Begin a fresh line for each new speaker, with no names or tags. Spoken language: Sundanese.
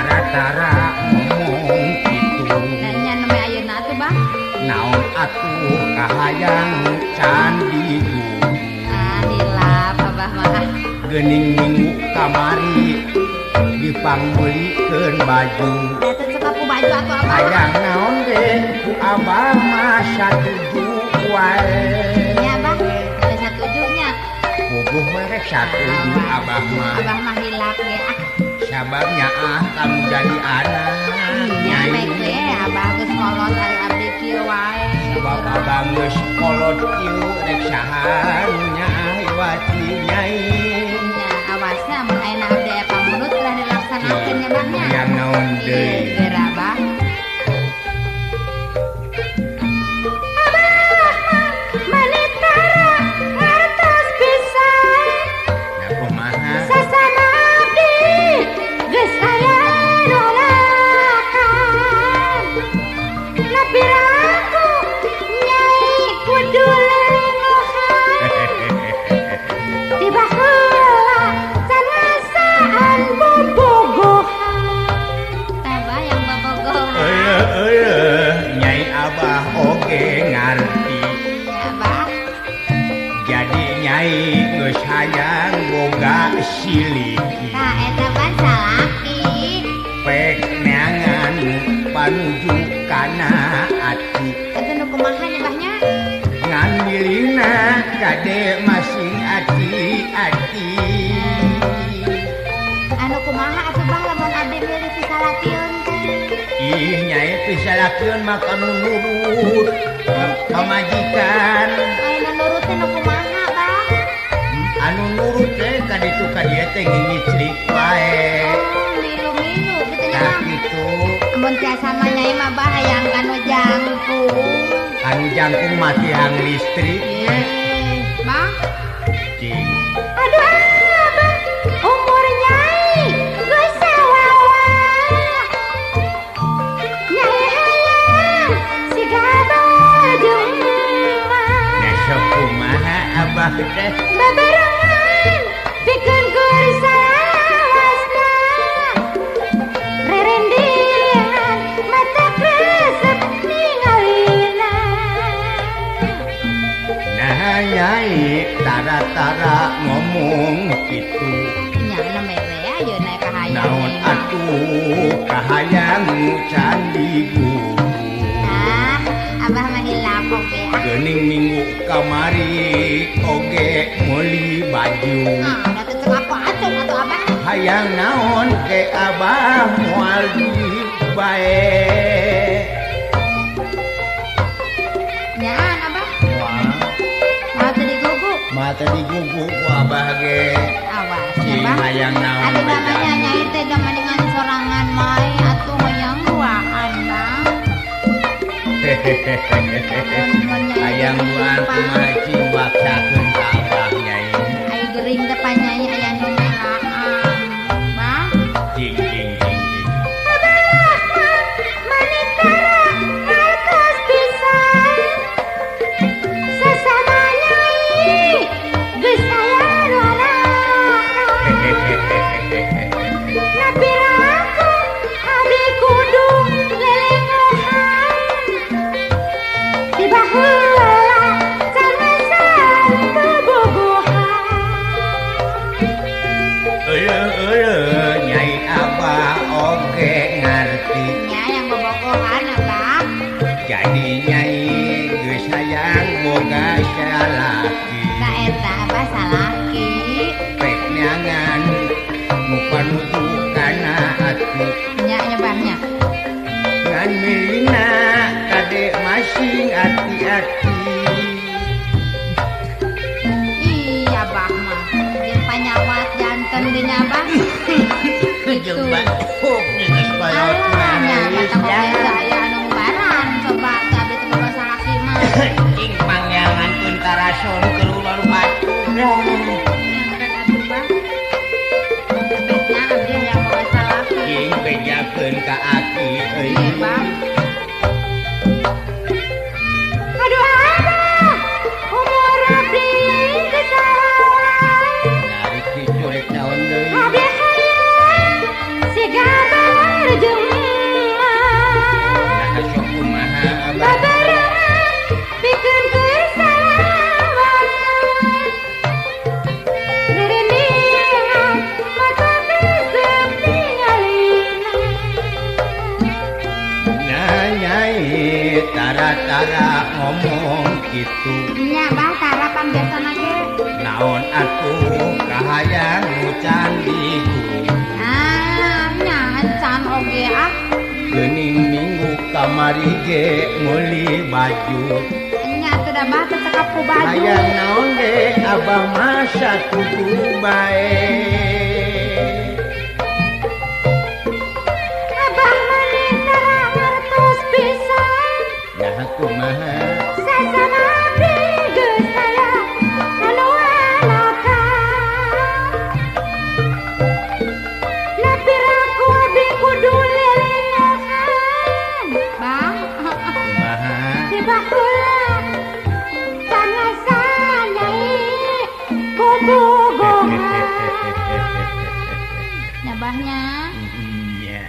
tara-tara ngomong gitu
Nya neme ayeuna tuh Bang.
naon atuh kahayang candi gunung
Hilap Abah mah.
geuning minggu kamari dipangbelikeun baju
Eta cek aku baju atuh Abah.
hayang naon ge ku abah mah satuju wae
Nya Abah, ada satujunya.
bogoh merek satuju abah mah
Abah mah hilap ge.
sababnya kamu jadi anak
Nya baik we Abah geus kolot ari abdi kieu wae.
sabab abah geus kolot ieu rek saha nya iwati nyai
Nya awasna mun ayeuna abdi aya pamunut ulah dilaksanakeun nya Bang nya.
yang naon deui
Geura Abah.
nah kumaha
Tabah yang bobogohan.
nyai abah oge ngarti
Ya Abah.
jadi nyai geus hayang boga siliki
Nah eta ban salaki.
pek neangan panuju kana ati
Eta nu kumaha nya Bahnya?
ngan milihna kade masing ati-ati
Anu kumaha atuh Bah lamun abdi milih pisalakieun teh?
ih nyai pisalakeun mah anu nurut pamajikan
Ayeuna nurut teh nu kumaha Bang?
anu nurut teh kaditu ka dieu teh ngingiclik wae
Oh, milu-milu kitu nya Bang.
kitu
Amun tiasa mah nyai mah Bah hayang kanu jangkung.
anu jangkung mati hang listrik
Bang.
cing
Aduh Abah, umur nyai geus sawawa. Nyai hayang sigaba jeung emak.
nah sok kumaha abah teh
Babarengan pikeun keur salawasna. Rerendian mata kresep ningalina.
nah nyai tara-tara ngomong gitu
Nya neme we ayeuna kahayang.
naon
nyai mah.
atuh kahayang candi gunung
Ah, Abah mah hilap oge.
geuning minggu kamari oge meuli baju
Ah, da teh cek aku atuh atuh Abah.
hayang naon ke abah moal di bae
Nyaan Abah,
wah
mau teu diguguk.
mata diguguk ku abah ge
Awas ya
cing
Bang.
hayang naon
Adi
beda
namanya nyai teh da mendingan sorangan mae atuh hoyong duaan Bang. Mun nyai
hayang buan kumaha cing waksakeun ka abah nyai
Ai gering depan nyai aya nu melaan. Bang.
cing cing cing cing
Manitara alkos pisan. Sesama nyai geus aya rarakan. Napiraku abdi kudu lelengohan. Di baheula canasan kebogohan.
nyai abah oge ngarti
Nya yang bobogohan Abah.
jadi nyai geus hayang boga salaki
Ka eta Abah salaki.
pek neangan nu panuju kana ati
Nya nyebahnya.
ngan milihna kade masing ati-ati
Iya Abah mah. Jeung panyawat janten di nya Abah.
jeung batuk geus bayot
Alah, nya
nangis
mata kowe aya anu baran coba teh abdi teh boga salaki mah.
cing pangyangankeun tarason keluar batuk
Rek atuh Bang. Betna abdi hayang boga salaki.
cing bejakeun ka aki euy
Iya Bang. Aduh Abah, umur abdi geus sawawa.
narik kitu rek naon deui
Abdi hayang sigaba
tara ngomong gitu
nya bah tara pambiasana ge
naon atuh kahayang nu candiku
nya can oge
geuning minggu kamari ge meuli baju
nya teu da bah teu cekap ku baju
hayang naon ge abah masa kudu bae
abah mani tara ngertos pisan
nah kumaha
sasana abdi geus aya anu elakan lapira ku abdi kudu lilinahan bang
kumaha
tiba kula sanasan nyai kubogohan nyabahnya
iya